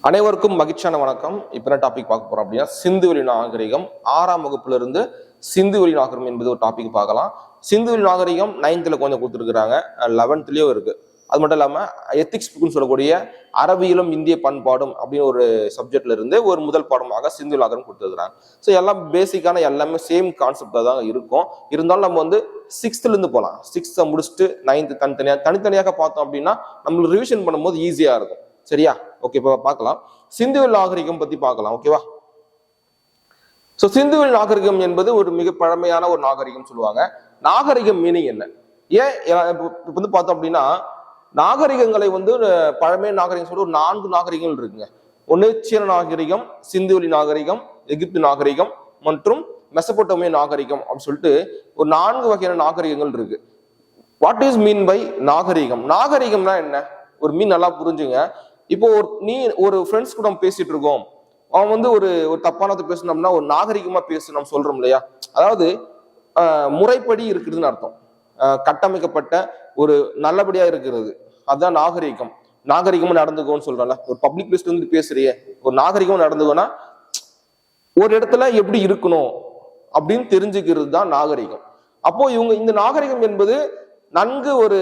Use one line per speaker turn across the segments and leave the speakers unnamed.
அனைவருக்கும் மகிழ்ச்சியான வணக்கம். இப்ப என்ன டாபிக் பார்க்க போறோம் அப்படின்னா சிந்துவெளி நாகரிகம். 6ஆம் வகுப்புல இருந்து சிந்துவெளி நாகரிகம் என்பது ஒரு டாபிக் பார்க்கலாம். சிந்துவெளி நாகரிகம் 9th கொஞ்சம் கொடுத்துருக்காங்க, 11th இருக்கு. அது மட்டும் இல்லாம எத்திக்ஸ் புக்னு சொல்லக்கூடிய அரபியிலும் இந்திய பண்பாடும் அப்படின்னு ஒரு சப்ஜெக்ட்ல இருந்து ஒரு முதல் பாடமாக சிந்துவெளி நாகரிகம் கொடுத்துருக்காங்க. ஸோ எல்லாம் பேசிக்கான எல்லாமே சேம் கான்செப்டா தான் இருக்கும். இருந்தாலும் நம்ம வந்து 6th இருந்து போகலாம். 6th முடிச்சுட்டு 9th தனித்தனியாக பார்த்தோம் அப்படின்னா நம்மளுக்கு ரிவிஷன் பண்ணும்போது ஈஸியா இருக்கும். சரியா? ஓகே, இப்போ பார்க்கலாம். சிந்துவெளி நாகரிகம் பத்தி பார்க்கலாம். ஓகேவா? சோ சிந்துவெளி நாகரிகம் என்பது ஒரு மிக பழமையான ஒரு நாகரிகம் சொல்லுவாங்க. நாகரிகம் மீனிங் என்ன? ஏன் இப்ப வந்து பார்த்தோம் அப்படின்னா நாகரிகங்களை வந்து பழமையான நாகரிகம் சொல்லி ஒரு 4 நாகரிகங்கள் இருக்குங்க. ஒண்ணு சீன நாகரிகம், சிந்துவெளி நாகரிகம், எகிப்து நாகரிகம் மற்றும் மெசபொட்டோமிய நாகரிகம் அப்படின்னு சொல்லிட்டு ஒரு 4 வகையான நாகரிகங்கள் இருக்கு. வாட் இஸ் மீன் பை நாகரிகம்? நாகரிகம்னா என்ன? ஒரு மீன் நல்லா புரிஞ்சுங்க. இப்போ ஒரு ஃப்ரெண்ட்ஸ் கூட பேசிட்டு இருக்கோம், அவன் வந்து ஒரு தப்பானதை பேசணும்னா ஒரு நாகரிகமா பேசு நம்ம சொல்றோம் இல்லையா? அதாவது முறைப்படி இருக்குதுன்னு அர்த்தம். கட்டமைக்கப்பட்ட ஒரு நல்லபடியா இருக்கிறது, அதுதான் நாகரிகம். நாகரிகமா நடந்துக்கோன்னு சொல்றோம்ல. ஒரு பப்ளிக் பிளேஸ்ல இருந்து பேசுறியே, ஒரு நாகரிகமா நடந்துக்கோன்னா ஒரு இடத்துல எப்படி இருக்கணும் அப்படின்னு தெரிஞ்சுக்கிறது தான் நாகரிகம். அப்போ இந்த நாகரிகம் என்பது நன்கு ஒரு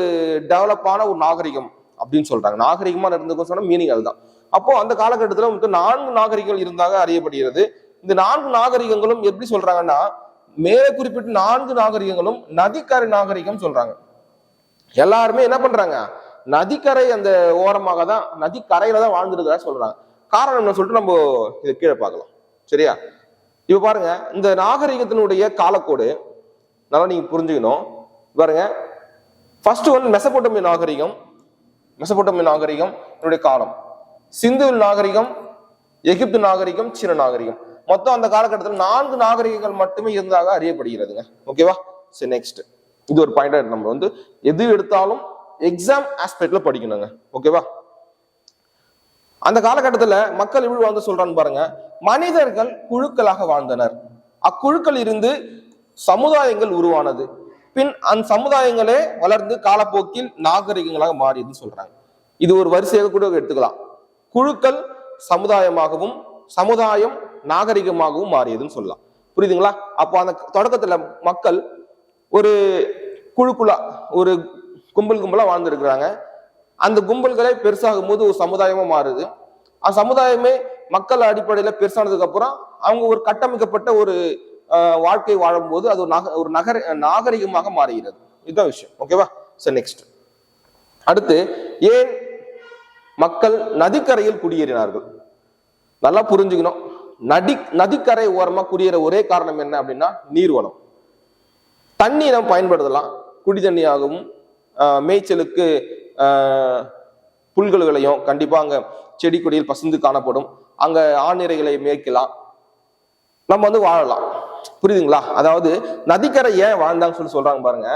டெவலப்பான ஒரு நாகரிகம் அப்படின்னு சொல்றாங்க. நாகரிகமா நடந்துக்கும் சொன்னா மீனிங் அதுதான். அப்போ அந்த காலகட்டத்துல 4 நாகரிகங்கள் இருந்தாக அறியப்படுகிறது. இந்த 4 நாகரிகங்களும் எப்படி சொல்றாங்கன்னா, மேல குறிப்பிட்ட 4 நாகரிகங்களும் நதிக்கரை நாகரிகம் சொல்றாங்க. எல்லாருமே என்ன பண்றாங்க, நதிக்கரை அந்த ஓரமாக தான், நதிக்கரையில தான் வாழ்ந்துருக்கிறதா சொல்றாங்க. காரணம் என்ன சொல்லிட்டு நம்ம இதை கீழே பார்க்கலாம். சரியா? இப்ப பாருங்க, இந்த நாகரிகத்தினுடைய காலக்கோடு நல்லா நீங்க புரிஞ்சுக்கணும். பாருங்க, ஃபர்ஸ்ட் ஒன் மெசபொட்டோமிய நாகரிகம். மெசபொட்டோமிய நாகரிகம் என்னுடைய காலம். சிந்துவெளி நாகரிகம், எகிப்து நாகரிகம், சீன நாகரிகம். மொத்தம் அந்த காலகட்டத்தில் 4 நாகரிகங்கள் மட்டுமே இருந்தாக அறியப்படுகிறதுங்க. ஓகேவா? சரி, நெக்ஸ்ட் இது ஒரு பாயிண்டா நம்ம வந்து எது எடுத்தாலும் எக்ஸாம் ஆஸ்பெக்ட்ல படிக்கணுங்க. ஓகேவா? அந்த காலகட்டத்துல மக்கள் எப்படி வாழ்ந்து சொல்றான்னு பாருங்க. மனிதர்கள் குழுக்களாக வாழ்ந்தனர். அக்குழுக்கள் இருந்து சமுதாயங்கள் உருவானது. பின் அந்த சமுதாயங்களே வளர்ந்து காலப்போக்கில் நாகரிகங்களாக மாறியதுன்னு சொல்றாங்க. இது ஒரு வரிசையாக கூட எடுத்துக்கலாம். குழுக்கள் சமுதாயமாகவும் சமுதாயம் நாகரிகமாகவும் மாறியதுன்னு சொல்லலாம். புரியுதுங்களா? அப்போ அந்த தொடக்கத்துல மக்கள் ஒரு குழுக்குள்ளா ஒரு கும்பலா வாழ்ந்துருக்கிறாங்க. அந்த கும்பல்களே பெருசாகும் போது ஒரு சமுதாயமா மாறுது. அந்த சமுதாயமே மக்கள் அடிப்படையில பெருசானதுக்கு அப்புறம் அவங்க ஒரு கட்டமைக்கப்பட்ட ஒரு வாழ்க்கை வாழும்போது அது ஒரு நாகரிகமாக மாறுகிறது. இதுதான் விஷயம். ஓகேவா? சரி, நெக்ஸ்ட் அடுத்து, ஏன் மக்கள் நதிக்கரையில் குடியேறினார்கள்? நல்லா புரிஞ்சுக்கணும். நதிக்கரை ஓரமா குடியேற ஒரே காரணம் என்ன அப்படின்னா நீர்வளம். தண்ணி நம்ம பயன்படுத்தலாம், குடி தண்ணியாகவும் மேய்ச்சலுக்கு புல்களையும் கண்டிப்பா அங்க செடி கொடியில் பசுந்து காணப்படும். அங்க ஆண்நிறைகளை மேய்க்கலாம், நம்ம வந்து வாழலாம். புரியுதுங்களா? அதாவது நதிக்கரை ஏன் வாழ்ந்தாங்கன்னு சொல்லி சொல்றாங்க பாருங்க.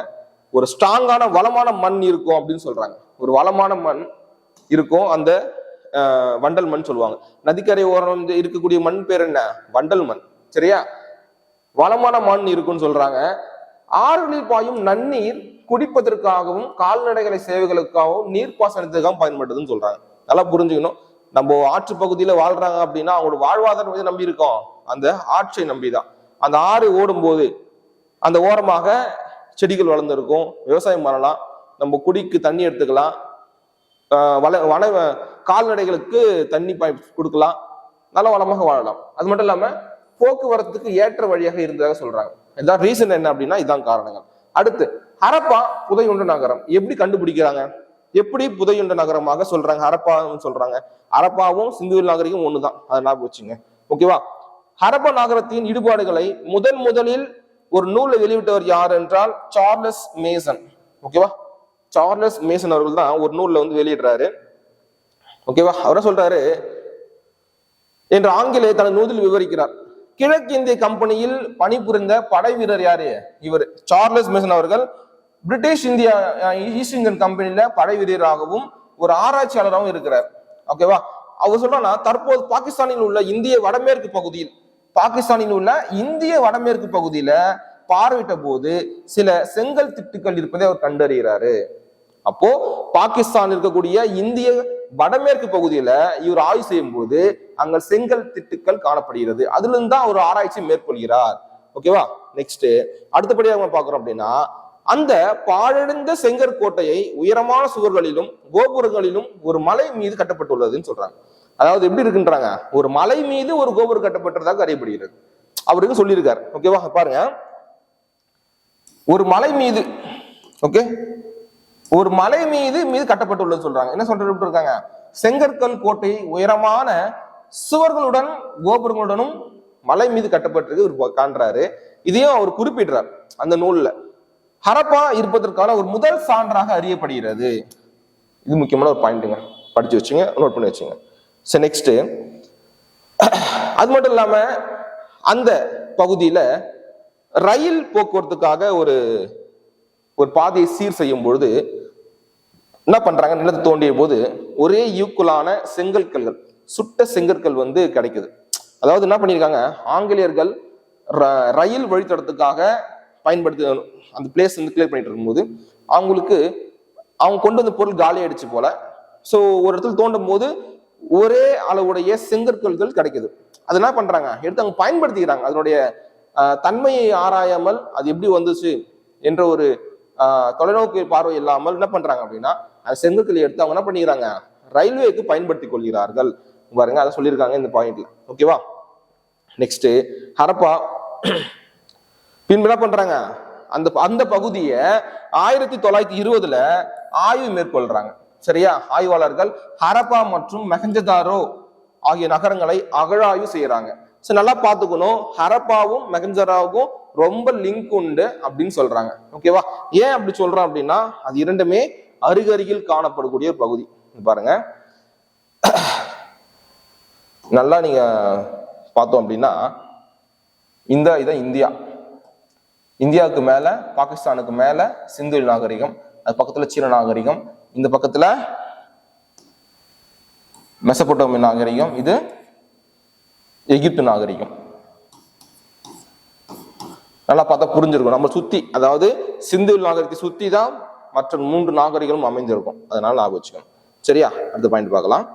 ஒரு ஸ்ட்ராங்கான வளமான மண் இருக்கும் அப்படின்னு சொல்றாங்க. ஒரு வளமான மண் இருக்கும், அந்த வண்டல் மண் சொல்லுவாங்க. நதிக்கரை ஓரம் இருக்கக்கூடிய மண் பேர் என்ன? வண்டல் மண். சரியா? வளமான மண் இருக்குன்னு சொல்றாங்க. ஆறுகளில் பாயும் நன்னீர் குடிப்பதற்காகவும் கால்நடைகளை சேவைகளுக்காகவும் நீர்ப்பாசனத்துக்காகவும் பயன்படுதுன்னு சொல்றாங்க. நல்லா புரிஞ்சுக்கணும். நம்ம ஆற்று பகுதியில வாழ்றாங்க அப்படின்னா அவங்களோட வாழ்வாதாரம் நம்பி இருக்கோம், அந்த ஆற்றை நம்பிதான். அந்த ஆறு ஓடும் போது அந்த ஓரமாக செடிகள் வளர்ந்துருக்கும், விவசாயம் பண்ணலாம், நம்ம குடிக்கு தண்ணி எடுத்துக்கலாம், கால்நடைகளுக்கு தண்ணி கொடுக்கலாம், நல்ல வளமாக வாழலாம். அது மட்டும் இல்லாம போக்குவரத்துக்கு ஏற்ற வழியாக இருந்ததாக சொல்றாங்க. இதான் ரீசன் என்ன அப்படின்னா இதான் காரணங்கள். அடுத்து, ஹரப்பா புதையுண்ட நகரம் எப்படி கண்டுபிடிக்கிறாங்க? எப்படி புதையுண்ட நகரமாக சொல்றாங்க? ஹரப்பான்னு சொல்றாங்க. ஹரப்பாவும் சிந்துவெளி நாகரிகம் ஒண்ணுதான், அதை ஞாபகம் வச்சுங்க. ஓகேவா? ஹரப்பா நகரத்தின் ஈடுபாடுகளை முதலில் ஒரு நூலை வெளியிட்டவர் யார் என்றால் சார்லஸ் மேசன். ஓகேவா? சார்லஸ் மேசன் அவர்கள் தான் ஒரு நூல்ல வந்து வெளியிடுறாரு. ஓகேவா? அவரை சொல்றாரு என்று ஆங்கிலேய தனது நூலில் விவரிக்கிறார். கிழக்கிந்திய கம்பெனியில் பணிபுரிந்த படை வீரர் யாரு? இவர் சார்லஸ் மேசன் அவர்கள் பிரிட்டிஷ் இந்தியா ஈஸ்ட் இந்தியன் கம்பெனியில படை வீரராகவும் ஒரு ஆராய்ச்சியாளராகவும் இருக்கிறார். ஓகேவா? அவர் சொல்றா, தற்போது பாகிஸ்தானில் உள்ள இந்திய வடமேற்கு பகுதியில பார்வையிட்ட போது சில செங்கல் திட்டுக்கள் இருப்பதை அவர் கண்டறிகிறாரு. அப்போ பாகிஸ்தான் இருக்கக்கூடிய இந்திய வடமேற்கு பகுதியில இவர் ஆய்வு செய்யும் போது அங்க செங்கல் திட்டுக்கள் காணப்படுகிறது. அதுல இருந்து தான் ஒரு ஆராய்ச்சி மேற்கொள்கிறார். ஓகேவா? நெக்ஸ்ட் அடுத்தபடியாக நம்ம பாக்குறோம் அப்படின்னா, அந்த பாழடைந்த செங்கற்கோட்டையை உயரமான சுவர்களிலும் கோபுரங்களிலும் ஒரு மலை மீது கட்டப்பட்டுள்ளதுன்னு சொல்றாங்க. அதாவது எப்படி இருக்குன்றாங்க, ஒரு மலை மீது ஒரு கோபுரம் கட்டப்பட்டதாக அறியப்படுகிறது. அவருக்கு சொல்லியிருக்காரு. ஓகேவா? பாருங்க, ஒரு மலை மீது, ஓகே, ஒரு மலை மீது கட்டப்பட்டுள்ளது சொல்றாங்க. என்ன சொல்லிட்டு இருக்காங்க, செங்கற்கல் கோட்டை உயரமான சுவர்களுடன் கோபுரங்களுடனும் மலை மீது கட்டப்பட்டிருக்கு ஒரு காண்றாரு. இதையும் அவர் குறிப்பிடுறார் அந்த நூல்ல. ஹரப்பா இருப்பதற்கான ஒரு முதல் சான்றாக அறியப்படுகிறது. இது முக்கியமான ஒரு பாயிண்ட்டுங்க, படிச்சு வச்சுங்க, நோட் பண்ணி வச்சுங்க. சரி, நெக்ஸ்ட் அது மட்டும் இல்லாம அந்த பகுதியில ரயில் போக்குவரத்துக்காக ஒரு பாதையை சீர் செய்யும் பொழுது என்ன பண்றாங்க, நிலத்தை தோண்டிய போது ஒரே ஈக்குவலான செங்கற்கல்கள், சுட்ட செங்கற்கள் வந்து கிடைக்குது. அதாவது என்ன பண்ணியிருக்காங்க, ஆங்கிலேயர்கள் ரயில் வழித்தடத்துக்காக பயன்படுத்தி அந்த பிளேஸ் வந்து கிளியர் பண்ணிட்டு இருக்கும்போது அவங்க கொண்டு வந்த பொருள் காலி ஆயிடுச்சு போல. ஸோ ஒரு இடத்துல தோண்டும் போது ஒரே அளவுடைய செங்கற்கல்கள் கிடைக்குது. அது என்ன பண்றாங்க, எடுத்து அவங்க பயன்படுத்திக்கிறாங்க. அதனுடைய தன்மையை ஆராயாமல் அது எப்படி வந்துச்சு என்ற ஒரு தொலைநோக்கு பார்வை இல்லாமல் என்ன பண்றாங்க அப்படின்னா, அந்த செங்கற்களை எடுத்து அவங்க என்ன பண்ணிக்கிறாங்க, ரயில்வேக்கு பயன்படுத்தி கொள்கிறார்கள். பாருங்க, அதை சொல்லியிருக்காங்க இந்த பாயிண்ட்ல. ஓகேவா? நெக்ஸ்ட் ஹரப்பா பின்பு என்ன பண்றாங்க, அந்த பகுதியை 1920 ஆய்வு மேற்கொள்றாங்க. சரியா? ஆய்வாளர்கள் ஹரப்பா மற்றும் மொஹஞ்சதாரோ ஆகிய நகரங்களை அகழாய்வு செய்யறாங்க. சரி, நல்லா பாத்துக்கணும், ஹரப்பாவும் மொஹஞ்சதாரோவுக்கும் ரொம்ப லிங்க் உண்டு அப்படின்னு சொல்றாங்க. ஓகேவா? ஏன் அப்படி சொல்றோம் அப்படின்னா, அது இரண்டுமே அருகருகில் காணப்படக்கூடிய ஒரு பகுதி. பாருங்க, நல்லா நீங்க பார்த்தோம் அப்படின்னா, இதான் இந்தியாவுக்கு மேல, பாகிஸ்தானுக்கு மேல சிந்து நாகரிகம், அது பக்கத்துல சீன நாகரிகம், இந்த பக்கத்துல மெசபடோமிய நாகரிகம், இது எகிப்து நாகரிகம். நல்லா பார்த்தா புரிஞ்சிருக்கும். நம்ம சுத்தி, அதாவது சிந்து நாகரிகத்தை சுத்தி தான் மற்ற 3 நாகரிகங்களும் அமைந்திருக்கும். அதனால ஞாபகம் வச்சுக்கணும். சரியா? அடுத்த பாயிண்ட் பார்க்கலாம்.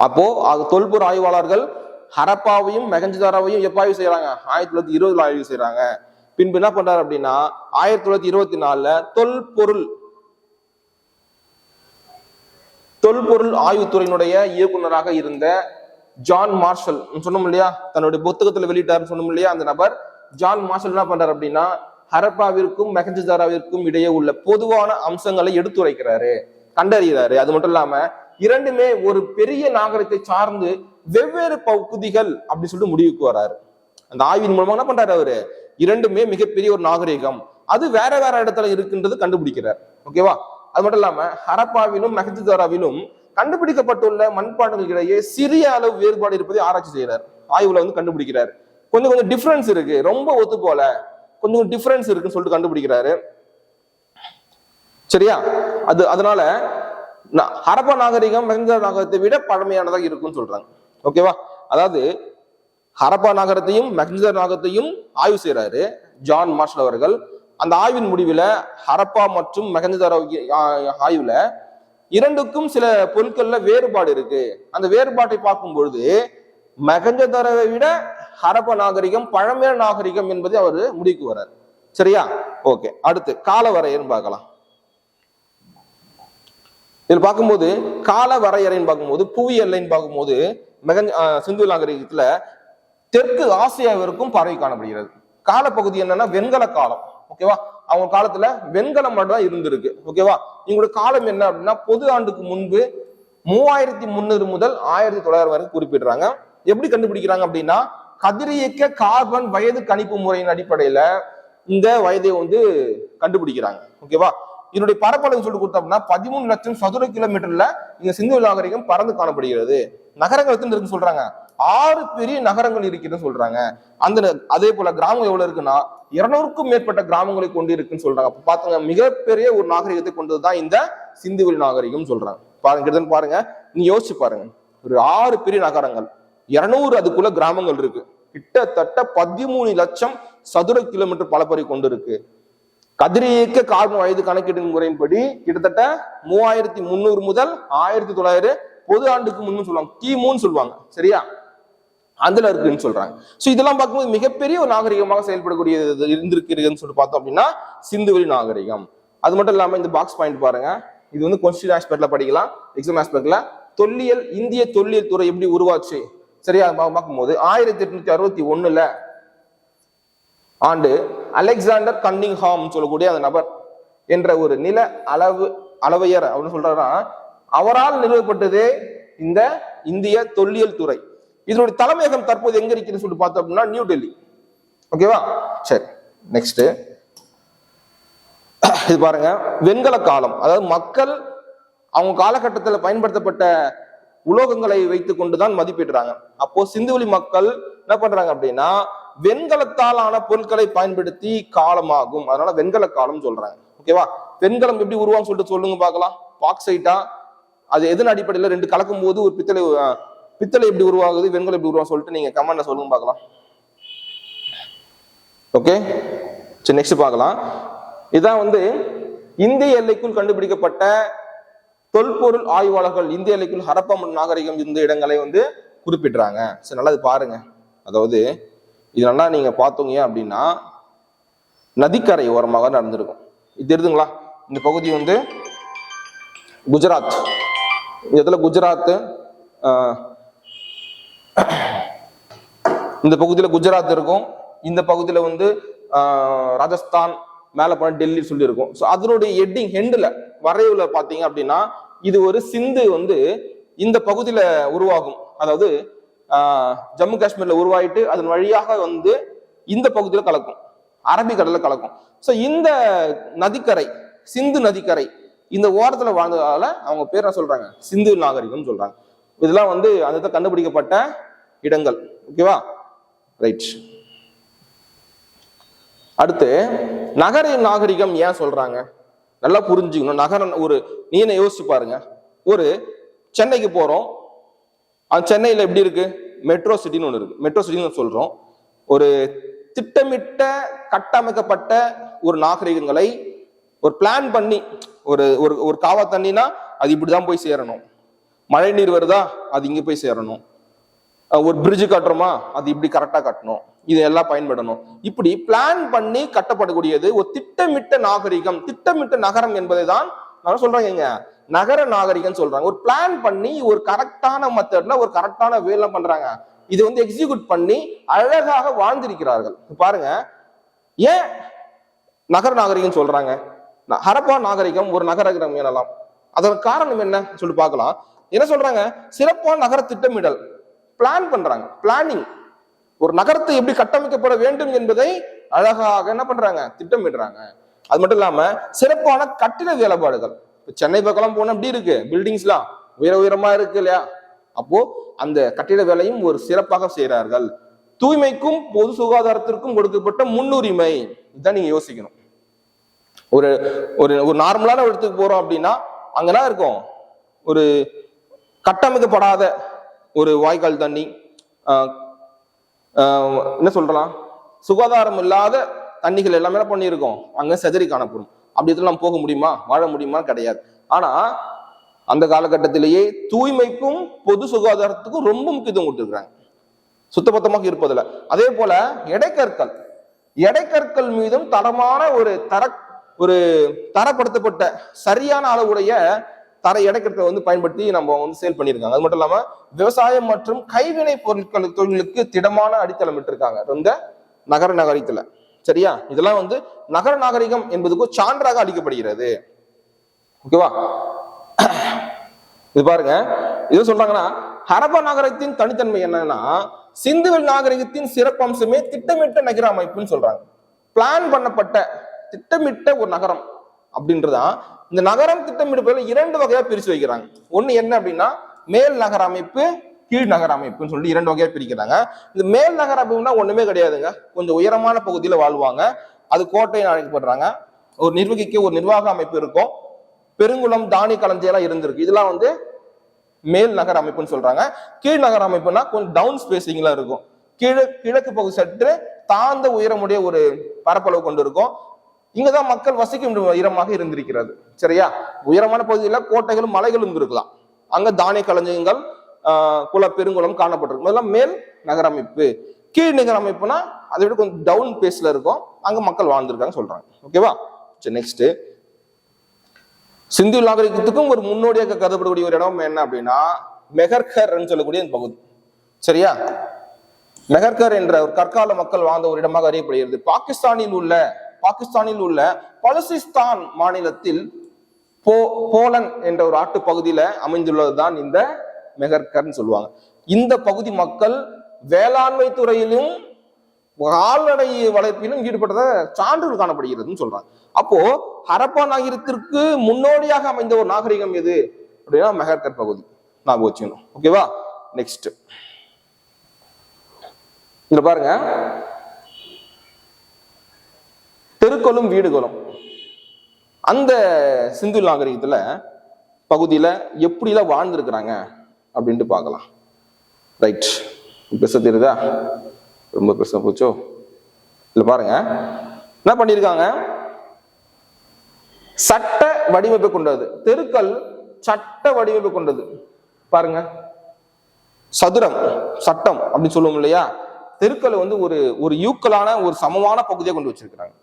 அப்போ தொல்பொருள் ஆய்வாளர்கள் ஹரப்பாவையும் மொஹஞ்சதாரோவையும் எப்ப ஆய்வு செய்யறாங்க, 1920 ஆய்வு செய்யறாங்க. பின்பு என்ன பண்றாரு அப்படின்னா, 1924 தொல்பொருள் ஆய்வுத்துறையினுடைய இயக்குநராக இருந்த ஜான் மார்ஷல் சொன்னோம் இல்லையா, தன்னுடைய புத்தகத்துல வெளியிட்டாருன்னு சொன்னோம் இல்லையா, அந்த நபர் ஜான் மார்ஷல் என்ன பண்றாரு அப்படின்னா, ஹரப்பாவிற்கும் மொஹஞ்சதாரோவிற்கும் இடையே உள்ள பொதுவான அம்சங்களை எடுத்துரைக்கிறாரு, கண்டறிகிறாரு. அது மட்டும் இல்லாம இரண்டுமே ஒரு பெரிய நாகரிகத்தை சார்ந்து வெவ்வேறு பகுதிகள் அப்படின்னு சொல்லிட்டு முடிவுக்கு வராரு. அந்த ஆய்வின் மூலமா என்ன பண்றாரு, அவரு இரண்டுமே மிகப்பெரிய ஒரு நாகரிகம், அது வேற இடத்துல இருக்குன்றது கண்டுபிடிக்கிறார். ஓகேவா? அது மட்டும் இல்லாம ஹரப்பாவிலும் மொஹஞ்சதாரோவிலும் கண்டுபிடிக்கப்பட்டுள்ள மண்பாண்டங்களுக்கிடையே சிறிய அளவு வேறுபாடு இருப்பதை ஆராய்ச்சி செய்யறார். ஆய்வுல வந்து கண்டுபிடிக்கிறார். கொஞ்சம் டிஃபரன்ஸ் இருக்கு, ரொம்ப ஒத்து போல, கொஞ்சம் டிஃபரன்ஸ் இருக்குன்னு சொல்லிட்டு கண்டுபிடிக்கிறாரு. சரியா? அதனால ஹரப்பா நாகரிகம் மொஹஞ்சதாரோ நாகரிகத்தை விட பழமையானதாக இருக்குன்னு சொல்றாங்க. ஓகேவா? அதாவது ஹரப்பா நகரத்தையும் மொஹஞ்சதாரோ நாகரிகத்தையும் ஆய்வு செய்யறாரு ஜான் மார்ஷல் அவர்கள். அந்த ஆய்வின் முடிவில் ஹரப்பா மற்றும் மொஹஞ்சதாரோ ஆய்வுல இரண்டுக்கும் சில பொருட்கள்ல வேறுபாடு இருக்கு. அந்த வேறுபாட்டை பார்க்கும் பொழுது மொஹஞ்சதாரோவை விட ஹரப்பா நாகரிகம் பழமையான நாகரிகம் என்பதை அவர் முடிவுக்கு வர்றார். சரியா? ஓகே, அடுத்து கால வரையறைன்னு பார்க்கலாம். இதில் பார்க்கும்போது கால வரையறைன்னு பார்க்கும்போது, புவி எல்லைன்னு பார்க்கும்போது சிந்து நாகரிகத்துல தெற்கு ஆசியாவிற்கும் பரவி காணப்படுகிறது. காலப்பகுதி என்னன்னா வெண்கல காலம். ஓகேவா? அவங்க காலத்துல வெண்கலம் மட்டும் தான் இருந்திருக்கு. ஓகேவா? இவங்களோட காலம் என்ன அப்படின்னா, பொது ஆண்டுக்கு முன்பு 3300 முதல் 1900 வரை குறிப்பிடுறாங்க. எப்படி கண்டுபிடிக்கிறாங்க அப்படின்னா, கதிரியக்க கார்பன் வயது கணிப்பு முறையின் அடிப்படையில இந்த வயதை வந்து கண்டுபிடிக்கிறாங்க. ஓகேவா? இதனுடைய பரப்பளவு சொல்லி கொடுத்தோம் அப்படின்னா 13 லட்சம் சதுர கிலோமீட்டர்ல இந்த சிந்து நாகரிகம் பறந்து காணப்படுகிறது. நகரங்கள் எத்தனை இருக்குன்னு சொல்றாங்க, 6 பெரிய நகரங்கள் இருக்குன்னு சொல்றாங்க. அதே போல கிராமம் எவ்வளவு இருக்குன்னா 200க்கும் மேற்பட்ட கிராமங்களை கொண்டு இருக்குன்னு சொல்றாங்க. அப்ப பாத்துங்க, மிகப்பெரிய ஒரு நாகரிகத்தை கொண்டதுதான் இந்த சிந்துவெளி நாகரிகம் சொல்றாங்க. பாருங்க, நீ யோசிச்சு பாருங்க, ஒரு 6 பெரிய நகரங்கள், 200 அதுக்குள்ள கிராமங்கள் இருக்கு, கிட்டத்தட்ட 13 லட்சம் சதுர கிலோமீட்டர் பலப்பறை கொண்டு இருக்கு. கதிரியக்க கார்பன் வயது கணக்கீட்டு முறையின்படி கிட்டத்தட்ட 3300 முதல் 1900 பொது ஆண்டுக்கு முன்னு சொல்லுவாங்க, கிமுன்னு சொல்லுவாங்க. சரியா, அதுல இருக்குன்னு சொல்றாங்க. சோ இதெல்லாம் பார்க்கும்போது மிகப்பெரிய ஒரு நாகரிகமாக செயல்படக்கூடியது இருந்திருக்கிறதுன்னு சொல்லிட்டு பார்த்தோம் அப்படின்னா சிந்துவெளி நாகரிகம். அது மட்டும் இல்லாம இந்த பாக்ஸ் பாயிண்ட் பாருங்க, இது வந்து கொஸ்டின் ஆஸ்பெக்ட்ல படிக்கலாம், எக்ஸாம் ஆஸ்பெக்ட்ல. தொல்லியல், இந்திய தொல்லியல் துறை எப்படி உருவாச்சு, சரியா பார்க்கும்போது 1861 ஆண்டு அலெக்சாண்டர் கன்னிங்ஹாம் சொல்லக்கூடிய அந்த நபர் என்ற ஒரு நில அளவையர் அப்படின்னு சொல்றாருன்னா, அவரால் நிறுவப்பட்டதே இந்த இந்திய தொல்லியல் துறை. இதனுடைய தலைமையகம் தற்போது எங்க இருக்குன்னு சொல்லிட்டு பார்த்தோம் அப்படின்னா நியூ டெல்லி. ஓகேவா, சரி. நெக்ஸ்ட் இது பாருங்க, வெண்கல காலம். அதாவது மக்கள் அவங்க காலகட்டத்தில் பயன்படுத்தப்பட்ட உலோகங்களை வைத்துக் கொண்டுதான் மதிப்பிடுறாங்க. அப்போ சிந்துவெளி மக்கள் என்ன பண்றாங்க அப்படின்னா வெண்கலத்தால் ஆன பொருட்களை பயன்படுத்தி காலமாகும், அதனால வெண்கல காலம் சொல்றாங்க. ஓகேவா, வெண்கலம் எப்படி உருவான்னு சொல்லிட்டு சொல்லுங்க பார்க்கலாம். பாக்சைட்டா, அது எதன் அடிப்படையில் ரெண்டு கலக்கும் போது ஒரு பித்தளை எப்படி உருவாகுது, வெண்கலம் எப்படி உருவாகும் சொல்லிட்டு நீங்க கமெண்ட்ல சொல்லுங்க பார்க்கலாம். ஓகே, சரி நெக்ஸ்ட் பார்க்கலாம். இதான் வந்து இந்திய எல்லைக்குள் கண்டுபிடிக்கப்பட்ட தொல்பொருள் ஆய்வாளர்கள் இந்திய எல்லைக்குள் ஹரப்பா நாகரிகம் இந்த இடங்களை வந்து குறிப்பிடுறாங்க. சரி, நல்லா பாருங்க. அதாவது இது நல்லா நீங்க பார்த்தோங்க அப்படின்னா நதிக்கரை ஓரமாக நடந்திருக்கும். இது தெரியுதுங்களா, இந்த பகுதி வந்து குஜராத், இதுல குஜராத், இந்த பகுதியில குஜராத் இருக்கும், இந்த பகுதியில வந்து ராஜஸ்தான், மேல போன டெல்லி சொல்லி இருக்கும். ஸோ அதனுடைய ஹெண்டுல வரைவுல பாத்தீங்க அப்படின்னா இது ஒரு சிந்து வந்து இந்த பகுதியில உருவாகும். அதாவது ஜம்மு காஷ்மீர்ல உருவாயிட்டு அதன் வழியாக வந்து இந்த பகுதியில கலக்கும், அரபிக்கடல்ல கலக்கும். ஸோ இந்த நதிக்கரை, சிந்து நதிக்கரை இந்த ஓரத்துல வாழ்ந்ததால அவங்க பேர் என்ன சொல்றாங்க, சிந்து நாகரிகம் சொல்றாங்க. இதெல்லாம் வந்து அந்த கண்டுபிடிக்கப்பட்ட இடங்கள். ஓகேவா, ரைட். அடுத்து நகர நாகரிகம் ஏன் சொல்றாங்க, நல்லா புரிஞ்சுக்கணும். நகரம் ஒரு நீங்க யோசிச்சு பாருங்க. ஒரு சென்னைக்கு போறோம், அந்த சென்னையில எப்படி இருக்கு, மெட்ரோ சிட்டின்னு ஒண்ணு இருக்கு. மெட்ரோ சிட்டின்னு சொல்றோம். ஒரு திட்டமிட்ட கட்டமைக்கப்பட்ட ஒரு நாகரிகங்களை ஒரு பிளான் பண்ணி, ஒரு ஒரு காவா தண்ணினா அது இப்படிதான் போய் சேரணும், மழை நீர் வருதா அது இங்க போய் சேரணும், ஒரு பிரிட்ஜ் கட்டுறோமா அது இப்படி கரெக்டா கட்டணும், இதெல்லாம் பயன்படணும். இப்படி பிளான் பண்ணி கட்டப்படக்கூடியது ஒரு திட்டமிட்ட நாகரிகம், திட்டமிட்ட நகரம் என்பதை தான் நான் சொல்றாங்க நகர நாகரிகம் சொல்றாங்க. ஒரு பிளான் பண்ணி ஒரு கரெக்டான மெத்தட்ல ஒரு கரெக்டான வேலை பண்றாங்க. இது வந்து எக்ஸிக்யூட் பண்ணி அழகாக வாழ்ந்திருக்கிறார்கள். பாருங்க, ஏன் நகர நாகரிகம் சொல்றாங்க. ஹரப்பா நாகரிகம் ஒரு நகரம் எனலாம். அதற்கு காரணம் என்ன சொல்லி பார்க்கலாம். என்ன சொல்றாங்க, சிறப்பான நகர திட்டமிடல், பிளான் பண்றாங்க, பிளானிங். ஒரு நகரத்தை எப்படி கட்டமைக்கப்பட வேண்டும் என்பதை அழகாக என்ன பண்றாங்க, திட்டமிடுறாங்க. அது மட்டும் இல்லாம சிறப்பான கட்டிட வேலைப்பாடுகள். சென்னை பக்கம் போனா அப்படி இருக்கு, பில்டிங்ஸ்லாம் உயரமா இருக்கு இல்லையா. அப்போ அந்த கட்டிட வேலையும் ஒரு சிறப்பாக செய்கிறார்கள். தூய்மைக்கும் பொது சுகாதாரத்திற்கும் கொடுக்கப்பட்ட முன்னுரிமை, இதான் நீங்க யோசிக்கணும். ஒரு ஒரு நார்மலான இடத்துக்கு போறோம் அப்படின்னா அங்கதான் இருக்கும் ஒரு கட்டமைக்கப்படாத ஒரு வாய்க்கால் தண்ணி, என்ன சொல்றலாம், சுகாதாரம் இல்லாத தண்ணிகள் எல்லாமே பண்ணியிருக்கோம், அங்க செதறி காணப்படும். அப்படி இதெல்லாம் போக முடியுமா, வாழ முடியுமா, கிடையாது. ஆனா அந்த காலகட்டத்திலேயே தூய்மைக்கும் பொது சுகாதாரத்துக்கும் ரொம்ப முக்கியத்துவம் கொடுத்துருக்காங்க, சுத்தபத்தமாக இருப்பதில்லை. அதே போல எடைக்கற்கள் மீதும் தரமான ஒரு தரப்படுத்தப்பட்ட சரியான அளவுடைய தர எடைக்கற்களை வந்து பயன்படுத்தி நம்ம வந்து சேல் பண்ணியிருக்காங்க. அது மட்டும் இல்லாம விவசாயம் மற்றும் கைவினை பொருட்கள் தொழிலுக்கு திடமான அடித்தளம் விட்டுருக்காங்க இந்த நகர நாகரிகத்துல. சரியா, இதெல்லாம் வந்து நகர நாகரிகம் என்பதுக்கு சான்றாக அளிக்கப்படுகிறது. ஓகேவா, இது பாருங்க, இது சொல்றாங்கன்னா ஹரப்பா நாகரிகத்தின் தனித்தன்மை என்னன்னா சிந்துவெளி நாகரிகத்தின் சிறப்பம்சமே திட்டமிட்ட நகர அமைப்புன்னு சொல்றாங்க. பிளான் பண்ணப்பட்ட திட்டமிட்ட ஒரு நகரம் அப்படின்றதான். இந்த நகரம் திட்டமிடுப்பதில் 2 வகையா பிரிச்சு வைக்கிறாங்க. ஒண்ணு என்ன அப்படின்னா மேல் நகர அமைப்பு, கீழ் நகர அமைப்புன்னு சொல்லி 2 வகையா பிரிக்கிறாங்க. இந்த மேல் நகர அமைப்புனா ஒண்ணுமே கிடையாதுங்க, கொஞ்சம் உயரமான பகுதியில வாழ்வாங்க, அது கோட்டைன்னு அழைக்கப்படுறாங்க. ஒரு நிர்வகிக்க ஒரு நிர்வாக அமைப்பு இருக்கும், பெருங்குளம் தானி களஞ்சியெல்லாம் இருந்திருக்கு. இதெல்லாம் வந்து மேல் நகர அமைப்புன்னு சொல்றாங்க. கீழ் நகர அமைப்புனா கொஞ்சம் டவுன் ஸ்பேசிங்லாம் இருக்கும், கிழக்கு பகுதி சற்று தாழ்ந்த உயரமுடைய ஒரு பரப்பளவு கொண்டு இருக்கும். இங்கதான் மக்கள் வசிக்கும் இடமாக இருந்திருக்கிறது. சரியா? உயரமான பகுதியில கோட்டைகளும் மலைகளும் இருக்கலாம். அங்க தானிய களஞ்சியங்கள், குல பெருங்குளம் காணப்பட்டிருக்கும். அதெல்லாம் மேல் நகர அமைப்பு. கீழ் நகர அமைப்புனா அதை விட கொஞ்சம் டவுன் பேஸ்ல இருக்கும், அங்க மக்கள் வாழ்ந்திருக்காங்க சொல்றாங்க. ஓகேவா? சரி, நெக்ஸ்ட் சிந்து நாகரிகத்துக்கும் ஒரு முன்னோடியாக கருதப்படக்கூடிய ஒரு இடம் என்ன அப்படின்னா மெஹர்கர் சொல்லக்கூடிய பகுதி. சரியா? மெஹர்கர் என்ற ஒரு கற்கால மக்கள் வாழ்ந்த ஒரு இடமாக அறியப்படுகிறது. பாகிஸ்தானில் உள்ள பலுசிஸ்தான் மாநிலத்தில் போலன் என்ற ஒரு ஆட்டு பகுதியில அமைந்துள்ளதுதான் இந்த மெஹர்கர்ன்னு சொல்லுவாங்க. இந்த பகுதி மக்கள் வேளாண்மை துறையிலும் கால்நடை வளர்ப்பிலும் ஈடுபட்டத சான்றுகள் காணப்படுகிறதுன்னு சொல்றாங்க. அப்போ ஹரப்பா நாகரிகத்திற்கு முன்னோடியாக அமைந்த ஒரு நாகரிகம் எது அப்படின்னா மெஹர்கர் பகுதி. ஞாபகம் வச்சுக்கணும். ஓகேவா? நெக்ஸ்ட் இதுல பாருங்க, தெருக்களும் வீடுகளும் அந்த சிந்து நாகரிகத்துல பகுதியில எப்படிலாம் வாழ்ந்திருக்கிறாங்க அப்படின்ட்டு பார்க்கலாம். ரைட், பெருசா தெரியுதா? ரொம்ப பெருசா போச்சோ? இல்ல பாருங்க, என்ன பண்ணிருக்காங்க, சட்ட வடிவமைப்பை கொண்டது. தெருக்கள் சட்ட வடிவமைப்பை கொண்டது. பாருங்க, சதுரம் சட்டம் அப்படின்னு சொல்லுவோம் இல்லையா? தெருக்களை வந்து ஒரு யூக்கலான ஒரு சமமான பகுதியை கொண்டு வச்சிருக்கிறாங்க.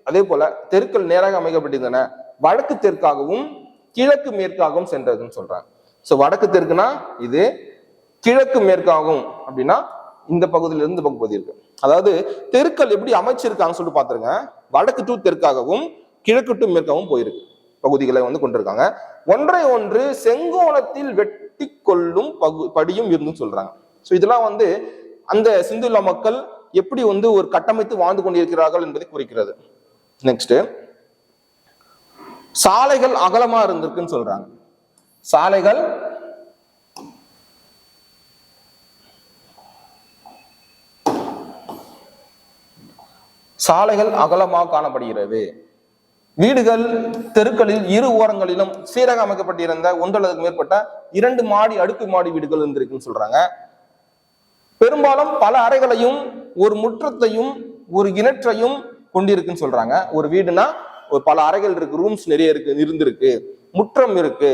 அதே போல தெருக்கள் நேராக அமைக்கப்பட்டிருந்தன. வடக்கு தெற்காகவும் கிழக்கு மேற்காகவும் சென்றதுன்னு சொல்றாங்க. சோ வடக்கு தெற்குனா இது, கிழக்கு மேற்காகவும் அப்படின்னா இந்த பகுதியில இருந்து பகுதி இருக்கு. அதாவது தெருக்கள் எப்படி அமைச்சிருக்காங்க சொல்லிட்டு பாத்துருங்க. வடக்கு டு தெற்காகவும் கிழக்கு டு மேற்காகவும் போயிருக்கு பகுதிகளை வந்து கொண்டிருக்காங்க. ஒன்றை ஒன்று செங்கோணத்தில் வெட்டி கொள்ளும் படியும் இருந்து சொல்றாங்க. சோ இதெல்லாம் வந்து அந்த சிந்துலா மக்கள் எப்படி வந்து ஒரு கட்டமைத்து வாழ்ந்து கொண்டிருக்கிறார்கள் என்பதை குறிக்கிறது. நெக்ஸ்ட், சாலைகள் அகலமா இருந்திருக்குன்னு சொல்றாங்க. சாலைகள் அகலமாக காணப்படுகிறது. வீடுகள் தெருக்களில் இரு ஓரங்களிலும் சீராக அமைக்கப்பட்டிருந்த ஒன்று அல்லது மேற்பட்ட 2 மாடி அடுக்கு மாடி வீடுகள் இருந்திருக்குன்னு சொல்றாங்க. பெரும்பாலும் பல அறைகளையும் ஒரு முற்றத்தையும் ஒரு கிணற்றையும் கொண்டிருக்குன்னு சொல்றாங்க. ஒரு வீடுனா ஒரு பல அறைகள் இருக்கு, ரூம்ஸ் நிறைய இருந்திருக்கு, முற்றம் இருக்கு,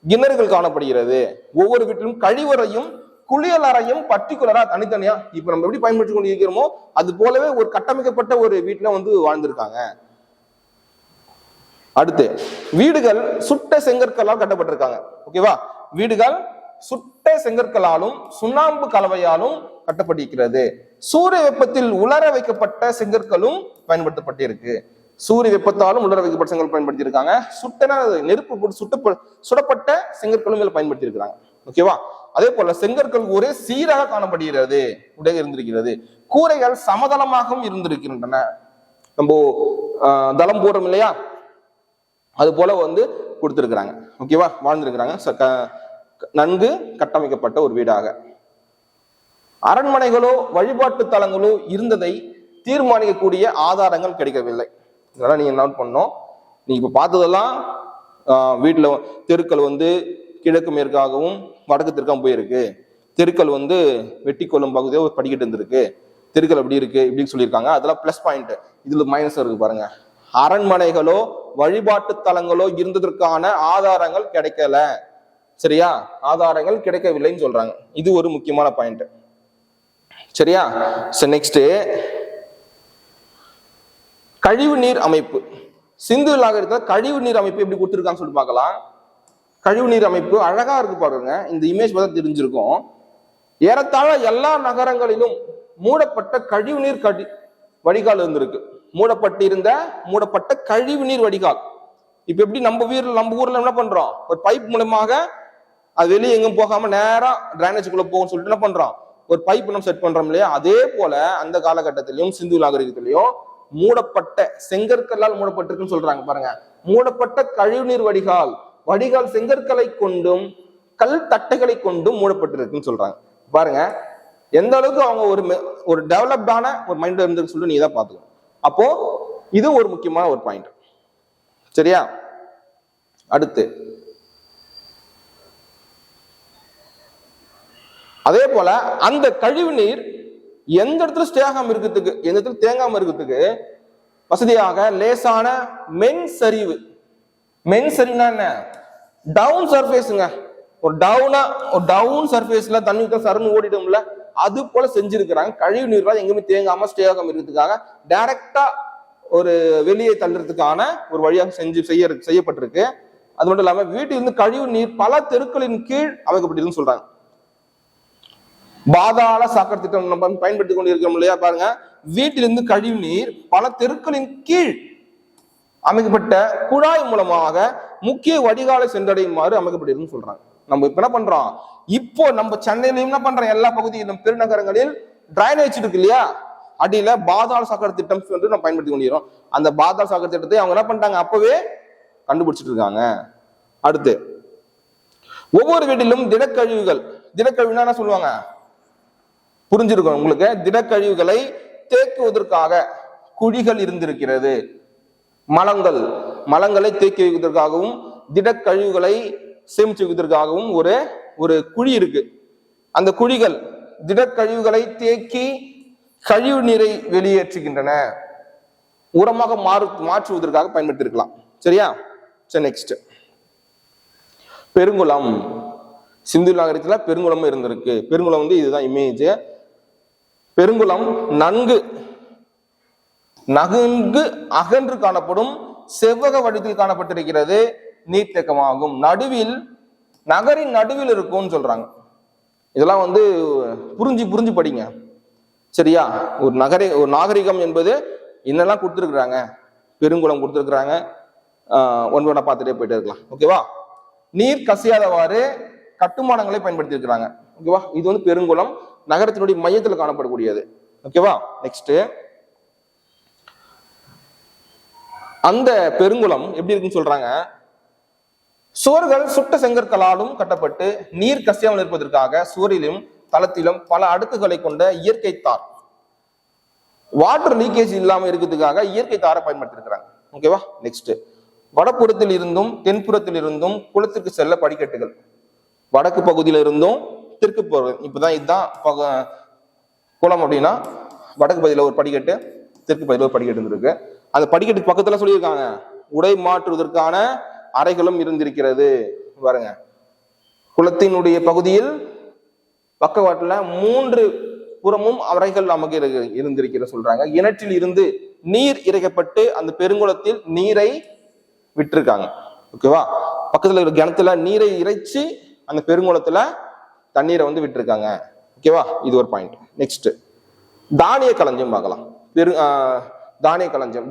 கிணறுகள் காணப்படுகிறது. ஒவ்வொரு வீட்டிலும் கழிவறையும் குளியல் அறையும் பர்டிகுலரா தனித்தனியா இப்ப நம்ம எப்படி பயன்படுத்தி கொண்டு இருக்கிறோமோ அது போலவே ஒரு கட்டமைக்கப்பட்ட ஒரு வீட்டுல வந்து வாழ்ந்திருக்காங்க. அடுத்து, வீடுகள் சுட்ட செங்கற்களால் கட்டப்பட்டிருக்காங்க. ஓகேவா? வீடுகள் சுட்ட செங்கற்களாலும் சுண்ணாம்பு கலவையாலும் கட்டப்பட்டிருக்கிறது. சூரிய வெப்பத்தில் உலர வைக்கப்பட்ட செங்கற்களும் பயன்படுத்தப்பட்டிருக்கு. சூரிய வெப்பத்தாலும் உலர வைக்கப்பட்ட செங்கல் பயன்படுத்தி இருக்காங்க. சுட்டன நெருப்பு போட்டு சுடப்பட்ட செங்கற்களும் இதில் பயன்படுத்தி இருக்கிறாங்க. ஓகேவா? அதே போல செங்கற்கள் ஒரே சீராக காணப்படுகிறது, உடைய இருந்திருக்கிறது. கூரைகள் சமதளமாகவும் இருந்திருக்கின்றன. நம்ம தளம் போடுறோம் இல்லையா, அது போல வந்து கொடுத்திருக்கிறாங்க. ஓகேவா? வாழ்ந்திருக்கிறாங்க நன்கு கட்டமைக்கப்பட்ட ஒரு வீடாக. அரண்மனைகளோ வழிபாட்டு தலங்களோ இருந்ததை தீர்மானிக்கக்கூடிய ஆதாரங்கள் கிடைக்கவில்லை. இதெல்லாம் நீங்க நோட் பண்ணோம். நீங்க இப்ப பார்த்ததெல்லாம் வீட்டுல தெருக்கள் வந்து கிழக்கு மேற்காகவும் வடக்கு தெற்காகவும் போயிருக்கு. தெருக்கள் வந்து வெட்டி கொள்ளும் பகுதியோ படிக்கிட்டு இருந்திருக்கு. தெருக்கள் எப்படி இருக்கு இப்படின்னு சொல்லியிருக்காங்க. அதெல்லாம் பிளஸ் பாயிண்ட். இதுல மைனஸ் இருக்கு பாருங்க. அரண்மனைகளோ வழிபாட்டு தலங்களோ இருந்ததற்கான ஆதாரங்கள் கிடைக்கல. சரியா? ஆதாரங்கள் கிடைக்கவில்லைன்னு சொல்றாங்க. இது ஒரு முக்கியமான பாயிண்ட். சரியா? நெக்ஸ்ட், கழிவு நீர் அமைப்பு. சிந்து நாகரிகத்துல கழிவு நீர் அமைப்பு எப்படி கொடுத்துருக்கான்னு சொல்லி பார்க்கலாம். கழிவு நீர் அமைப்பு அழகா இருக்கு பாருங்க. இந்த இமேஜ் பார்த்தா தெரிஞ்சிருக்கும். ஏறத்தாழ எல்லா நகரங்களிலும் மூடப்பட்ட கழிவு நீர் வடிகால் இருந்திருக்கு. மூடப்பட்ட கழிவு நீர் வடிகால். இப்ப எப்படி நம்ம ஊர்ல என்ன பண்றோம், ஒரு பைப் மூலமாக அது வெளியே எங்கும் போகாம நேரா டிரைனேஜுக்குள்ள போகும்னு சொல்லிட்டு என்ன பண்றோம், ஒரு பைப் நம்ம செட் பண்றோம் இல்லையா? அதே போல அந்த காலகட்டத்திலையும் சிந்து நாகரிகத்திலையும் மூடப்பட்ட செங்கற்களால் மூடப்பட்டிருக்குன்னு சொல்றாங்க பாருங்க. மூடப்பட்ட கழிவுநீர் வடிகால் செங்கற்களை கொண்டும் கல் தட்டைகளை கொண்டும் மூடப்பட்டிருக்குன்னு சொல்றாங்க. பாருங்க எந்த அளவுக்கு அவங்க ஒரு டெவலப்டான ஒரு மைண்ட் இருந்துன்னு சொல்லி நீ தான் பாத்துக்கணும். அப்போ இது ஒரு முக்கியமான ஒரு பாயிண்ட். சரியா? அடுத்து, அதே போல அந்த கழிவு நீர் எந்த இடத்துல ஸ்டே ஆகாம இருக்கிறதுக்கு, எந்த இடத்துல தேங்காம இருக்கிறதுக்கு வசதியாக லேசான மென் சரிவு. மென் சரிவுனா என்ன? டவுன் சர்ஃபேஸுங்க. ஒரு டவுன் சர்ஃபேஸ்ல தண்ணி சருன்னு ஓடிடும்ல, அது போல செஞ்சிருக்கிறாங்க. கழிவு நீர் எங்குமே தேங்காம ஸ்டே ஆகாம இருக்கிறதுக்காக டைரக்டா ஒரு வெளியே தள்ளுறதுக்கான ஒரு வழியாக செய்யப்பட்டிருக்கு. அது மட்டும் இல்லாம வீட்டிலிருந்து கழிவு நீர் பல தெருக்களின் கீழ் அமைக்கப்பட்டிருக்குன்னு சொல்றாங்க. பாதாள சாக்கடை திட்டம் நம்ம பயன்படுத்தி கொண்டு இருக்கிறோம் இல்லையா, பாருங்க. வீட்டிலிருந்து கழிவு நீர் பல தெருக்களின் கீழ் அமைக்கப்பட்ட குழாய் மூலமாக முக்கிய வடிகாலை சென்றடையுமாறு அமைக்கப்பட்டிருக்குன்னு சொல்றாங்க. நம்ம இப்ப என்ன பண்றோம், இப்போ நம்ம சென்னையில என்ன பண்றோம், எல்லா பகுதியிலும் பெருநகரங்களில் டிரைனேஜ் இருக்கு இல்லையா, அடியில பாதாள சாக்கடை திட்டம் வந்து நம்ம பயன்படுத்தி கொண்டிருக்கிறோம். அந்த பாதாள சாக்கடை திட்டத்தை அவங்க என்ன பண்ணிட்டாங்க, அப்பவே கண்டுபிடிச்சிட்டு இருக்காங்க. அடுத்து, ஒவ்வொரு வீட்டிலும் திடக்கழிவுனா என்ன சொல்லுவாங்க, புரிஞ்சிருக்கும் உங்களுக்கு. திடக்கழிவுகளை தேக்குவதற்காக குழிகள் இருந்திருக்கிறது. மலங்களை தேக்கி வைப்பதற்காகவும் திடக்கழிவுகளை சேமிச்சு வைப்பதற்காகவும் ஒரு குழி இருக்கு. அந்த குழிகள் திடக்கழிவுகளை தேக்கி கழிவு நீரை வெளியேற்றுகின்றன, உரமாக மாற்றுவதற்காக பயன்படுத்தி இருக்கலாம். சரியா? சரி, நெக்ஸ்ட் பெருங்குளம். சிந்து நாகரிகத்துல பெருங்குளம் இருந்திருக்கு. பெருங்குளம் வந்து இதுதான் இமேஜ். பெருங்குளம் நன்கு அகன்று காணப்படும் செவ்வக வடிவத்தில் காணப்பட்டிருக்கிறது. நீர்த்தேக்கமாகும். நகரின் நடுவில் இருக்கும்னு சொல்றாங்க. இதெல்லாம் வந்து புரிஞ்சு படிங்க. சரியா? ஒரு நாகரிகம் என்பது என்னெல்லாம் கொடுத்துருக்குறாங்க, பெருங்குளம் கொடுத்துருக்குறாங்க. ஒன்றா பார்த்துட்டே போயிட்டே இருக்கலாம். ஓகேவா? நீர் கசியாதவாறு கட்டுமானங்களை பயன்படுத்தி இருக்கிறாங்க. ஓகேவா? இது வந்து பெருங்குளம் நகரத்தினுடைய மையத்தில் காணப்படக்கூடியது. ஓகேவா? நெக்ஸ்ட், அந்த பெருங்குளம் எப்படி இருக்குன்னு சொல்றாங்க, சுவர்கள் சுட்ட செங்கற்களாலும் கட்டப்பட்டு நீர் கசியாமல் இருப்பதற்காக சுவரிலும் தளத்திலும் பல அடுக்குகளை கொண்ட இயற்கை தார், வாட்டர் லீக்கேஜ் இல்லாம இருக்கிறதுக்காக இயற்கை தாரை பயன்படுத்திருக்கிறாங்க. ஓகேவா? நெக்ஸ்ட், வடப்புறத்தில் இருந்தும் தென்புறத்தில் இருந்தும் குளத்திற்கு செல்ல படிக்கட்டுகள். வடக்கு பகுதியில இருந்தும் தெற்கு போறது. இப்பதான் இதுதான் குளம் அப்படின்னா, வடக்கு பகுதியில ஒரு படிக்கட்டு, தெற்கு பகுதியில் ஒரு படிக்கட்டு இருக்கு. அந்த படிக்கட்டுக்கு பக்கத்துல சொல்லியிருக்காங்க உடை மாற்றுவதற்கான அறைகளும் இருந்திருக்கிறது. பாருங்க, குளத்தினுடைய பகுதியில் பக்கவாட்டுல 3 புறமும் அறைகள் நமக்கு இருந்திருக்கிற சொல்றாங்க. கிணற்றில் இருந்து நீர் இறைக்கப்பட்டு அந்த பெருங்குளத்தில் நீரை விட்டிருக்காங்க. ஓகேவா? பக்கத்துல இருக்கிற கிணத்துல நீரை இறைச்சி அந்த பெருங்குளத்துல தண்ணீரை வந்து விட்டுருக்காங்க. ஓகேவா? இது ஒரு பாயிண்ட். நெக்ஸ்ட், தானிய களஞ்சியம் பார்க்கலாம். தானிய களஞ்சியம்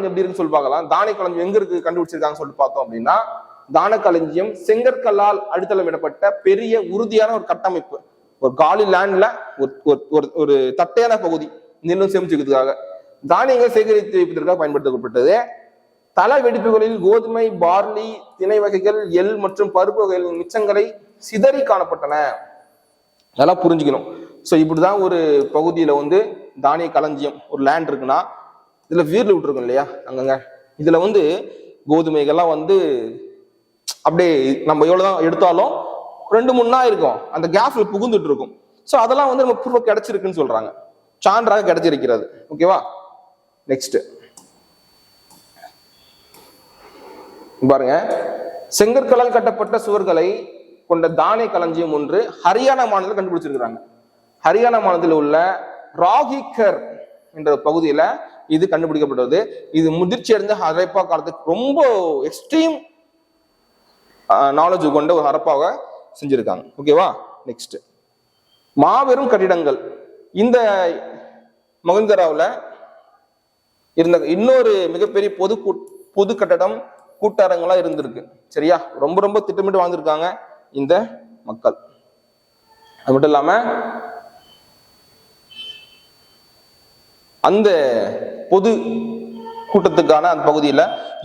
எப்படி இருக்குன்னு சொல்லி பார்க்கலாம். தானிய களஞ்சியம் எங்க இருக்கு கண்டுபிடிச்சிருக்காங்கன்னு சொல்லிட்டு பார்த்தோம் அப்படின்னா, தான களஞ்சியம் செங்கற்கல்லால் அடித்தளமிடப்பட்ட பெரிய உறுதியான ஒரு கட்டமைப்பு. ஒரு காலி லேண்ட்ல ஒரு தட்டையான பகுதி நெல்லும் சேமிச்சுக்கிறதுக்காக தானியங்கள் சேகரித்து வைப்பதற்காக பயன்படுத்தப்பட்டது. தல வெடிப்புகளில் கோதுமை, பார்லி, திணை வகைகள், எள் மற்றும் பருப்பு வகைகளின் மிச்சங்களை சிதறி காணப்பட்டன. அதெல்லாம் புரிஞ்சுக்கணும். ஸோ இப்படிதான் ஒரு பகுதியில வந்து தானிய களஞ்சியம் ஒரு லேண்ட் இருக்குன்னா, இதுல வீர்ல விட்டுருக்கும் இல்லையா அங்கங்க, இதுல வந்து கோதுமைகள்லாம் வந்து அப்படியே நம்ம எவ்வளவுதான் எடுத்தாலும் 2-3 நாள் இருக்கும், அந்த கேப்ல புகுந்துட்டு இருக்கும். ஸோ அதெல்லாம் வந்து நம்ம ப்ரூஃப் கிடைச்சிருக்குன்னு சொல்றாங்க, சான்றாக கிடைச்சிருக்கிறது. ஓகேவா? நெக்ஸ்ட் பாருங்க, செங்கற்களால் கட்டப்பட்ட சுவர்களை கொண்ட தானிய களஞ்சியம் ஒன்று ஹரியானா மாநிலத்தில் கண்டுபிடிச்சிருக்கிறாங்க. ஹரியானா மாநிலத்தில் உள்ள ராகிகர் என்ற பகுதியில இது கண்டுபிடிக்கப்பட்டது. இது முதிர்ச்சி அடைந்த ஹரப்பா காலத்துக்கு ரொம்ப எக்ஸ்ட்ரீம் நாலேஜ் கொண்ட ஒரு ஹரப்பாவை செஞ்சிருக்காங்க. ஓகேவா? நெக்ஸ்ட், மாபெரும் கட்டிடங்கள். இந்த மகந்தராவில் இருந்த இன்னொரு மிகப்பெரிய பொது கட்டடம் கூட்டரங்களா இருந்திருக்கு. சரியா? ரொம்ப திட்டமிட்டு வாழ்ந்திருக்காங்க இந்த மக்கள். அது மட்டும் இல்லாம அந்த பொது கூட்டத்துக்கான அந்த பகுதியில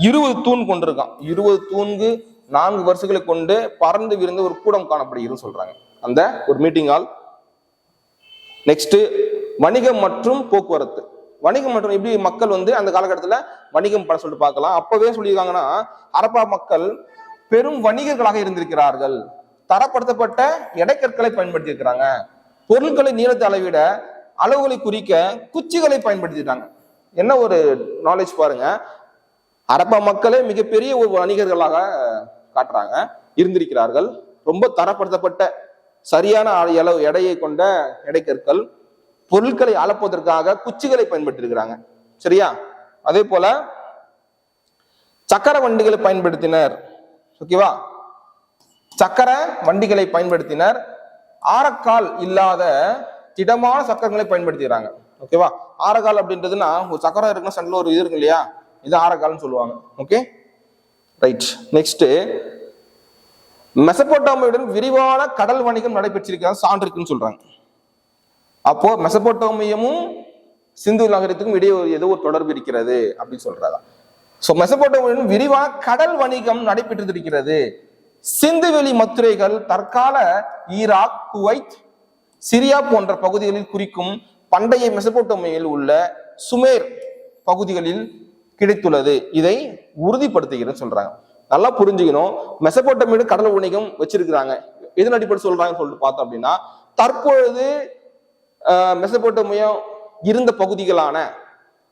20 தூண் கொண்டிருக்கான். 20 தூண்கு 4 வருஷங்களை கொண்டு பறந்து விரிந்த ஒரு கூடம் காணப்படுகிறது சொல்றாங்க, அந்த ஒரு மீட்டிங் ஹால். நெக்ஸ்ட், வணிகம் மற்றும் போக்குவரத்து. வணிகம் மற்றும் எப்படி மக்கள் வந்து அந்த காலகட்டத்துல வணிகம் பண்ண சொல்லிட்டு பார்க்கலாம். அப்பவே சொல்லியிருக்காங்கன்னா, ஹரப்பா மக்கள் பெரும் வணிகர்களாக இருந்திருக்கிறார்கள். தரப்படுத்தப்பட்ட எடைக்கற்களை பயன்படுத்தி இருக்கிறாங்க. பொருட்களை நீளத்தை அளவிட அளவுகளை குறிக்க குச்சிகளை பயன்படுத்திட்டாங்க. என்ன ஒரு நாலேஜ் பாருங்க. அரப மக்களே மிகப்பெரிய ஒரு வணிகர்களாக காட்டுறாங்க, இருந்திருக்கிறார்கள். ரொம்ப தரப்படுத்தப்பட்ட சரியான அளவு எடையை கொண்ட எடைக்கற்கள், பொருட்களை அளப்பதற்காக குச்சிகளை பயன்படுத்தியிருக்கிறாங்க. சரியா? அதே போல சக்கர வண்டிகளை பயன்படுத்தினர். ஓகேவா? சக்கர வண்டிகளை பயன்படுத்தினர். ஆரக்கால் இல்லாத திடமான சக்கரங்களை பயன்படுத்திக்கிறாங்க. ஓகேவா? ஆரக்கால் அப்படின்றதுன்னா ஒரு சக்கரம் இருக்குன்னா சண்டில் ஒரு இது இருக்கு இல்லையா, இது ஆரக்கால்னு சொல்லுவாங்க. Okay, right. நெக்ஸ்ட், மெசபோட்டாமியுடன் விரிவான கடல் வணிகம் நடைபெற்றிருக்கிறது சான்று இருக்குன்னு சொல்றாங்க. அப்போ மெசபோட்டாமியமும் சிந்து நகரத்துக்கும் இடையே ஏதோ ஒரு தொடர்பு இருக்கிறது அப்படின்னு சொல்றாங்க. சோ மெசபோட்டாமியுடன் விரிவான கடல் வணிகம் நடைபெற்றிருக்கிறது. சிந்துவெளி மத்துரைகள் தற்கால ஈராக், குவைத், சிரியா போன்ற பகுதிகளில் குறிக்கும் பண்டைய மெசபோட்டோமியில் உள்ள சுமேர் பகுதிகளில் கிடைத்துள்ளது. இதை உறுதிப்படுத்துகிறேன்னு சொல்றாங்க. நல்லா புரிஞ்சுக்கணும். மெசபோட்டோமியோட கடல் வணிகம் வச்சிருக்கிறாங்க. எதன் அடிப்படை சொல்றாங்கன்னு சொல்லிட்டு பார்த்தோம் அப்படின்னா, தற்பொழுது மெசபோட்டோமியா இருந்த பகுதிகளான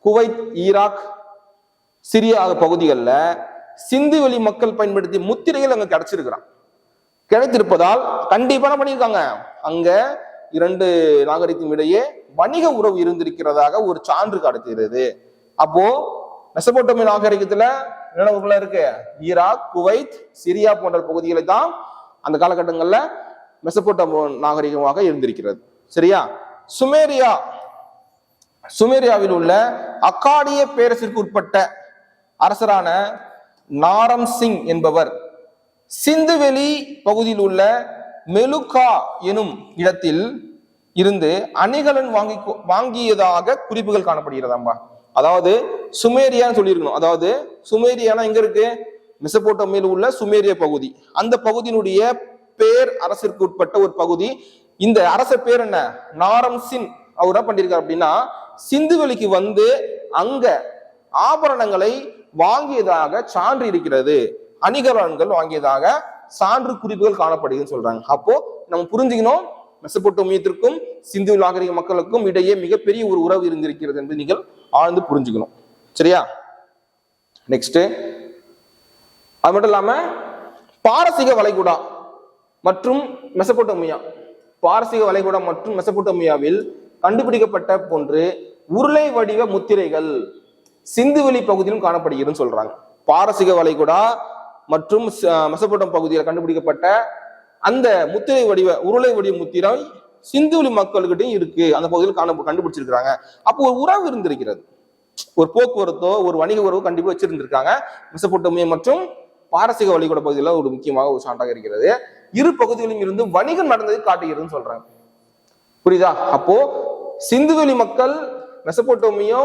குவைத், ஈராக், சிரியா பகுதிகளில் சிந்துவெளி மக்கள் பயன்படுத்திய முத்திரைகள் அங்க கிடைத்திருப்பதால் கண்டிப்பா என்ன பண்ணியிருக்காங்க, அங்க இரண்டு நாகரிகத்தின் இடையே வணிக உறவு இருந்திருக்கிறதாக ஒரு சான்று காட்டுகிறது. அப்போ மெசபோட்டோமிய நாகரிகத்துல என்னென்ன இருக்கு, ஈராக், குவைத், சிரியா போன்ற பகுதிகளை தான் அந்த காலகட்டங்கள்ல மெசபோட்டோமிய நாகரிகமாக இருந்திருக்கிறது. சரியா? சுமேரியாவில் உள்ள அக்காடிய பேரரசிற்கு உட்பட்ட அரசரான நாரம் சிங் என்பவர் சிந்துவெளி பகுதியில் உள்ள மெலுகா எனும் இடத்தில் இருந்து அணிகலன் வாங்கியதாக குறிப்புகள் காணப்படுகிறதாம்பா. அதாவது சுமேரியான்னு சொல்லியிருக்கணும். அதாவது சுமேரியானா எங்க இருக்கு, மெசபோட்டோமியில் உள்ள சுமேரிய பகுதி. அந்த பகுதியினுடைய பேர் அரசிற்கு உட்பட்ட ஒரு பகுதி. இந்த அரசர் பேர் என்ன, நாரம் சிங். அவர் என்ன பண்ணிருக்காரு அப்படின்னா, சிந்துவெளிக்கு வந்து அங்க ஆபரணங்களை வாங்கியதாக சான்று இருக்கிறது, அணிகலன்கள் வாங்கியதாக சான்று குறிப்புகள் காணப்படுதுன்னு சொல்றாங்க. அப்போ நம்ம புரிஞ்சுக்கணும், மெசபோட்டோமியத்திற்கும் சிந்து நாகரிக மக்களுக்கும் இடையே மிகப்பெரிய ஒரு உறவு இருந்திருக்கிறது என்று நீங்கள் ஆழ்ந்து புரிஞ்சுக்கணும். சரியா? நெக்ஸ்ட், அது மட்டும் இல்லாம பாரசீக வளைகுடா மற்றும் மெசபோட்டோமியா, பாரசீக வளைகுடா மற்றும் மெசபோட்டோமியாவில் கண்டுபிடிக்கப்பட்ட போன்று உருளை வடிவ முத்திரைகள் சிந்துவெளி பகுதியிலும் காணப்படுகிறதுன்னு சொல்றாங்க. பாரசீக வளைகுடா மற்றும் மெசபோட்டோமியா பகுதியில் கண்டுபிடிக்கப்பட்ட அந்த முத்திரை வடிவ உருளை வடிவ முத்திரை சிந்துவெளி மக்கள்கிட்டையும் இருக்கு, அந்த பகுதியில் கண்டுபிடிச்சிருக்காங்க. அப்போ ஒரு உறவு இருந்திருக்கிறது, ஒரு போக்குவரத்தோ ஒரு வணிக உறவு கண்டிப்பா வச்சிருந்திருக்காங்க. மெசபோட்டோமியா மற்றும் பாரசீக வளைகுடா பகுதியில் ஒரு முக்கியமாக ஒரு சான்றாக இருக்கிறது. இரு பகுதிகளிலும் இருந்து வணிகம் நடந்ததை காட்டுகிறதுன்னு சொல்றாங்க. புரியுதா? அப்போ சிந்துவெளி மக்கள் மெசபோட்டோமியா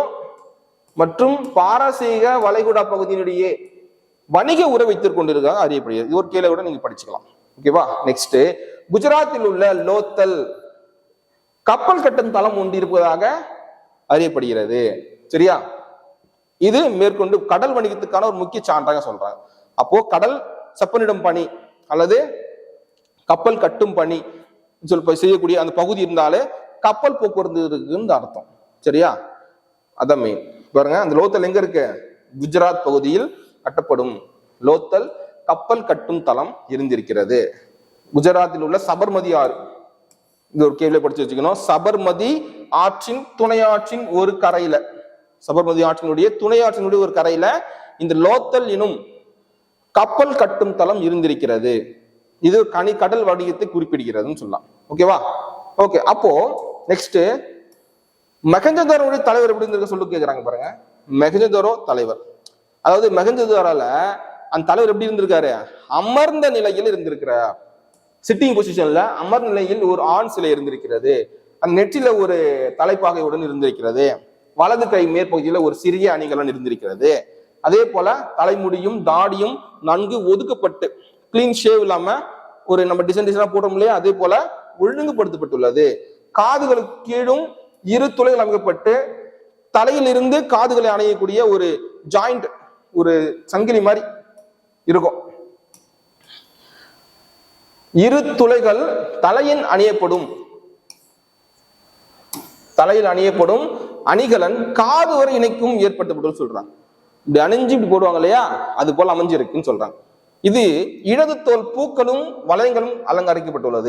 மற்றும் பாரசீக வளைகுடா பகுதியினுடைய வணிக உறவு வைத்துக் கொண்டிருக்காங்க அறியப்படுகிறது. இது ஒரு கேள்வி கூட நீங்க படிச்சுக்கலாம். ஓகேவா? நெக்ஸ்ட், குஜராத்தில் உள்ள லோத்தல் கப்பல் கட்டும் தளம் ஒன்று இருப்பதாக அறியப்படுகிறது. சரியா? இது மேற்கொண்டு கடல் வணிகத்துக்கான ஒரு முக்கிய சான்றாக சொல்றாங்க. அப்போ கடல் செப்பனிடும் பணி அல்லது கப்பல் கட்டும் பணி செய்யக்கூடிய அந்த பகுதி இருந்தாலே கப்பல் போக்குவரத்து இருக்குன்னு அர்த்தம். சரியா? அதான் மெயின். பாருங்க, அந்த லோத்தல் எங்க இருக்கு, குஜராத் பகுதியில் கட்டப்படும் லோத்தல் கப்பல் கட்டும் தளம் இருந்திருக்கிறது. குஜராத்தில் உள்ள சபர்மதி ஆறு, இது ஒரு கேள்வி படிச்சு வச்சுக்கணும். சபர்மதி ஆற்றின் துணையாற்றின் ஒரு கரையில, சபர்மதி ஆற்றினுடைய துணையாற்றினுடைய ஒரு கரையில இந்த லோத்தல் எனும் கப்பல் கட்டும் தளம் இருந்திருக்கிறது. இது கடல் வணிகத்தை குறிப்பிடுகிறதுன்னு சொல்லலாம். ஓகேவா? ஓகே. அப்போ நெக்ஸ்ட், மெகஞ்சதாரோடைய தலைவர் எப்படி இருந்திருக்க சொல்லு கேட்கிறாங்க பாருங்க. மெகஞ்சதாரோ தலைவர், அதாவது மெகஞ்சதாரால அந்த தலைவர் எப்படி இருந்திருக்காரு, அமர்ந்த நிலையில் இருந்திருக்கிறார். சிட்டிங் பொசிஷன்ல அமர்ந்த நிலையில் ஒரு ஆண் சிலை இருந்திருக்கிறது. அந்த நெற்றில ஒரு தலைப்பாகையுடன் இருந்திருக்கிறது. வலது கை மேற்பகுதியில ஒரு சிறிய அணிகலன் இருந்திருக்கிறது. அதே போல தலைமுடியும் தாடியும் நன்கு ஒதுக்கப்பட்டு கிளீன் ஷேவ் இல்லாம ஒரு நம்ம டிசைன் போட்டோம் இல்லையா, அதே போல ஒழுங்குபடுத்தப்பட்டுள்ளது. காதுகளுக்கு கீழும் இரு துளைகள் அமைக்கப்பட்டு தலையிலிருந்து காதுகளை அணையக்கூடிய ஒரு ஜாயிண்ட், ஒரு சங்கிலி மாதிரி இருக்கும். இரு துளைகள் தலையின் அணியப்படும். தலையில் அணியப்படும் அணிகலன் காது வரை இணைக்கும் ஏற்பட்டு சொல்றாங்க. இப்படி அணிஞ்சு இப்படி போடுவாங்க இல்லையா, அது போல அமைஞ்சிருக்குன்னு சொல்றாங்க. இது இடது தோல் பூக்களும் வளையங்களும் அலங்கரிக்கப்பட்டுள்ளது.